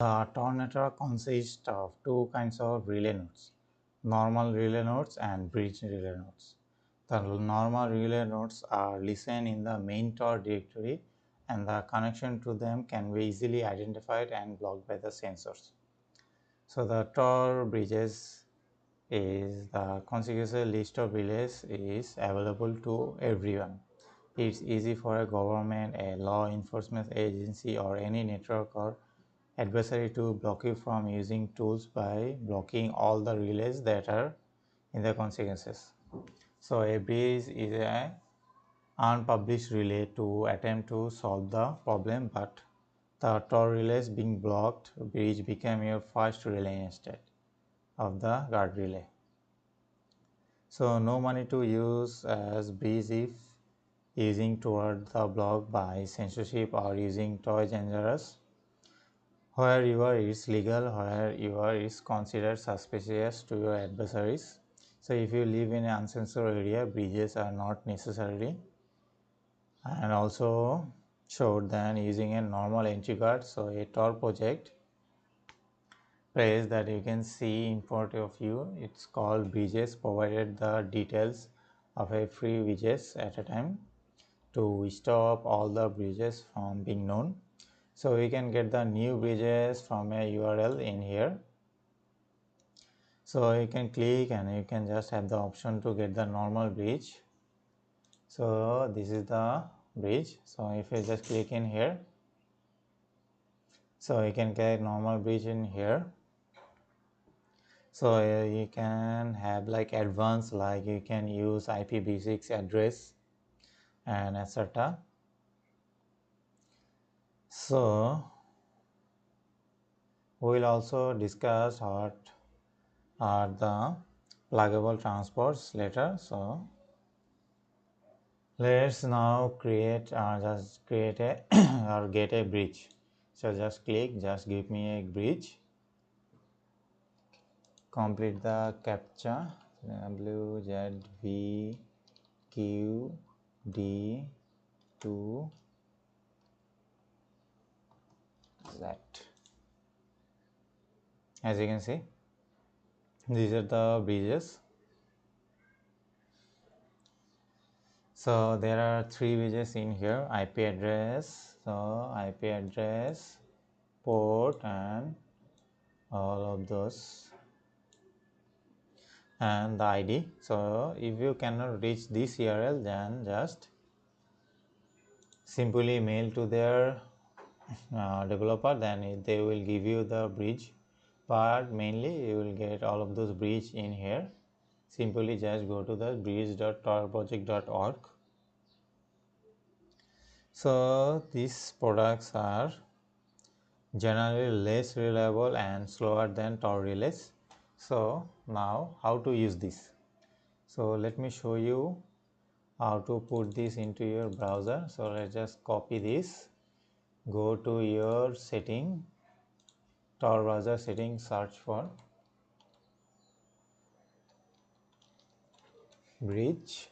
The Tor network consists of two kinds of relay nodes, normal relay nodes and bridge relay nodes. The normal relay nodes are listed in the main Tor directory, and the connection to them can be easily identified and blocked by the sensors. So the Tor bridges is the contiguous list of relays is available to everyone. It's easy for a government, a law enforcement agency, or any network or adversary to block you from using tools by blocking all the relays that are in the consequences. So a bridge is an unpublished relay to attempt to solve the problem, but the Tor relays being blocked, bridge became your first relay instead of the guard relay. So no money to use as bridge if using toward the block by censorship or using Tor dangerous. Wherever it's legal, wherever it's considered suspicious to your adversaries. So if you live in an uncensored area, bridges are not necessary, and also showed than using a normal entry guard. So a Tor project page that you can see in front of you, it's called bridges, provided the details of a free bridges at a time to stop all the bridges from being known. So we can get the new bridges from a URL in here. So you can click and you can just have the option to get the normal bridge. So this is the bridge. So if you just click in here, so you can get normal bridge in here. So you can have like advanced, like you can use IPv6 address and etc. So we will also discuss what are the pluggable transports later. So let's now create just create a or get a bridge. So just click, just give me a bridge, complete the captcha WZVQD2Z. As you can see, these are the bridges. So there are three bridges in here: IP address, so IP address, port, and all of those, and the ID. So if you cannot reach this URL, then just simply mail to their developer, then they will give you the bridge. But mainly you will get all of those bridge in here. Simply just go to the bridge.torproject.org. So these products are generally less reliable and slower than Tor relays. So now how to use this? So let me show you how to put this into your browser. So let's just copy this, go to your setting, Tor browser setting, search for bridge.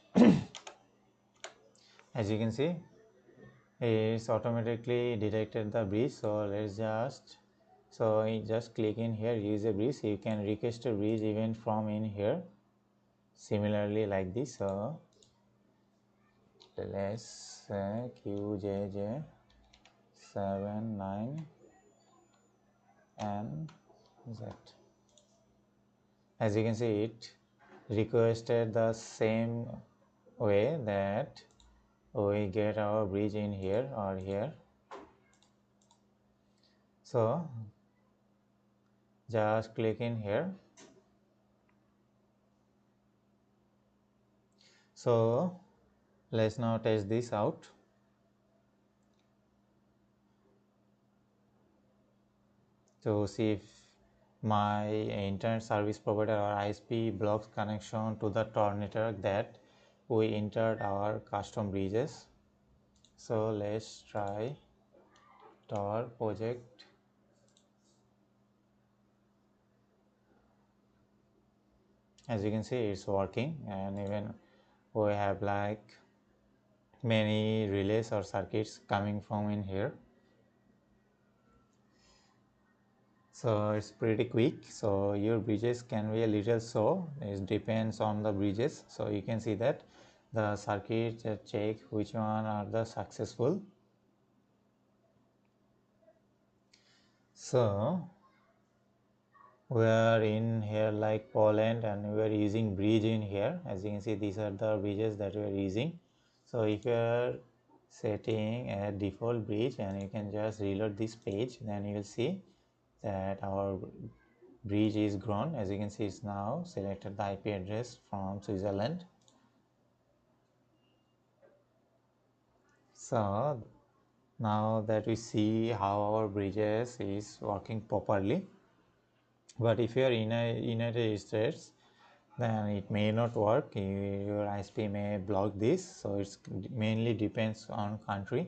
As you can see, it's automatically detected the bridge. So let's just, so you just click in here, use a bridge. You can request a bridge event from in here, similarly like this. So let's say QJJ79 and Z. As you can see, it requested the same way that we get our bridge in here or here. So just click in here. So let's now test this out. To see if my internet service provider or ISP blocks connection to the Tor network that we entered our custom bridges. So let's try Tor project. As you can see, it's working, and even we have like many relays or circuits coming from in here. So it's pretty quick. So your bridges can be a little slow. It depends on the bridges. So you can see that the circuit check which one are the successful. So we are in here like Poland, and we are using bridge in here. As you can see, these are the bridges that we are using. So if you are setting a default bridge and you can just reload this page, then you will see that our bridge is grown. As you can see, it's now selected the IP address from Switzerland. So now that we see how our bridges is working properly, but if you are in a United States, then it may not work. Your ISP may block this. So it's mainly depends on country.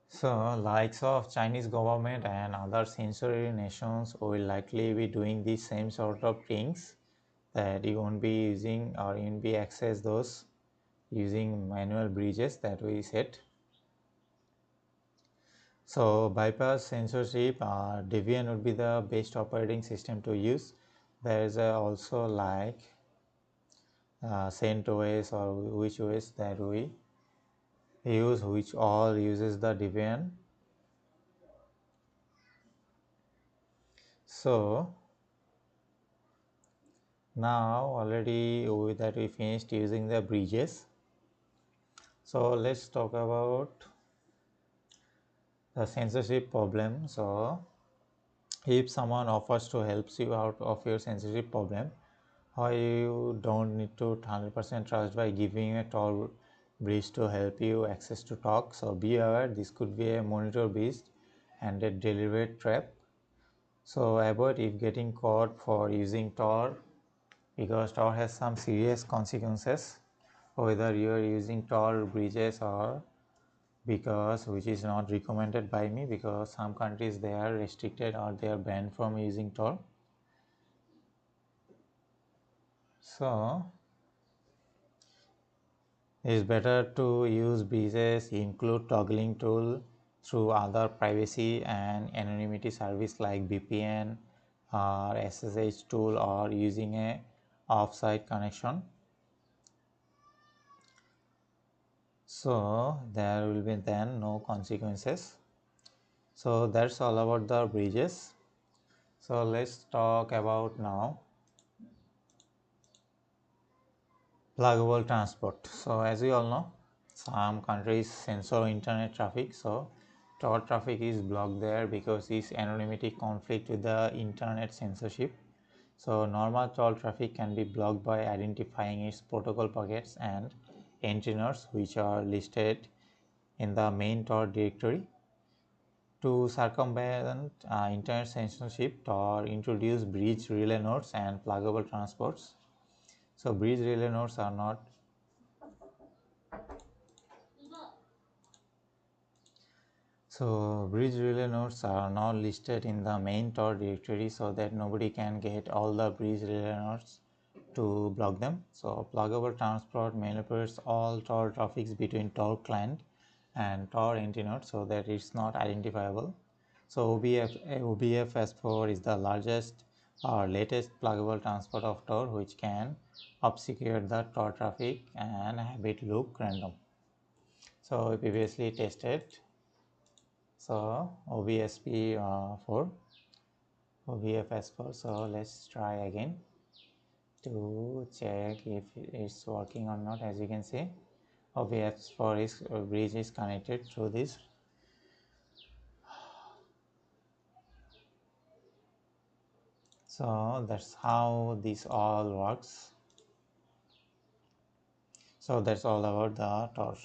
So likes of Chinese government and other censored nations will likely be doing the same sort of things, that you won't be using or you won't be access those using manual bridges that we set. So bypass censorship, Debian would be the best operating system to use. There is also like CentOS or which OS that we use, which all uses the Debian. So now already that we finished using the bridges. So let's talk about the censorship problem. So if someone offers to help you out of your censorship problem, or you don't need to 100% trust by giving a Tor bridge to help you access to talk. So be aware, this could be a monitor based and a deliberate trap. So avoid if getting caught for using Tor, because Tor has some serious consequences, whether you are using Tor bridges or because which is not recommended by me, because some countries they are restricted or they are banned from using Tor. So it's better to use bridges, include toggling tool through other privacy and anonymity service like VPN or SSH tool, or using a offsite connection. So there will be then no consequences. So that's all about the bridges. So let's talk about now pluggable transport. So as we all know, some countries censor internet traffic. So Tor traffic is blocked there because its anonymity conflict with the internet censorship. So normal Tor traffic can be blocked by identifying its protocol packets and antennas, which are listed in the main Tor directory. To circumvent internet censorship, Tor introduce bridge relay nodes and pluggable transports. So bridge relay nodes are not bridge relay nodes are now listed in the main Tor directory, so that nobody can get all the bridge relay nodes to block them. So pluggable transport manipulates all Tor traffics between Tor client and Tor antenna so that it's not identifiable. So OBF-S4 is the largest or latest pluggable transport of Tor, which can obfuscate the Tor traffic and have it look random. So we previously tested. So OBSP4, OBF-S4. So let's try again to check if it's working or not. As you can see, OBF-4 is bridge is connected through this. So that's how this all works. So that's all about the Tor.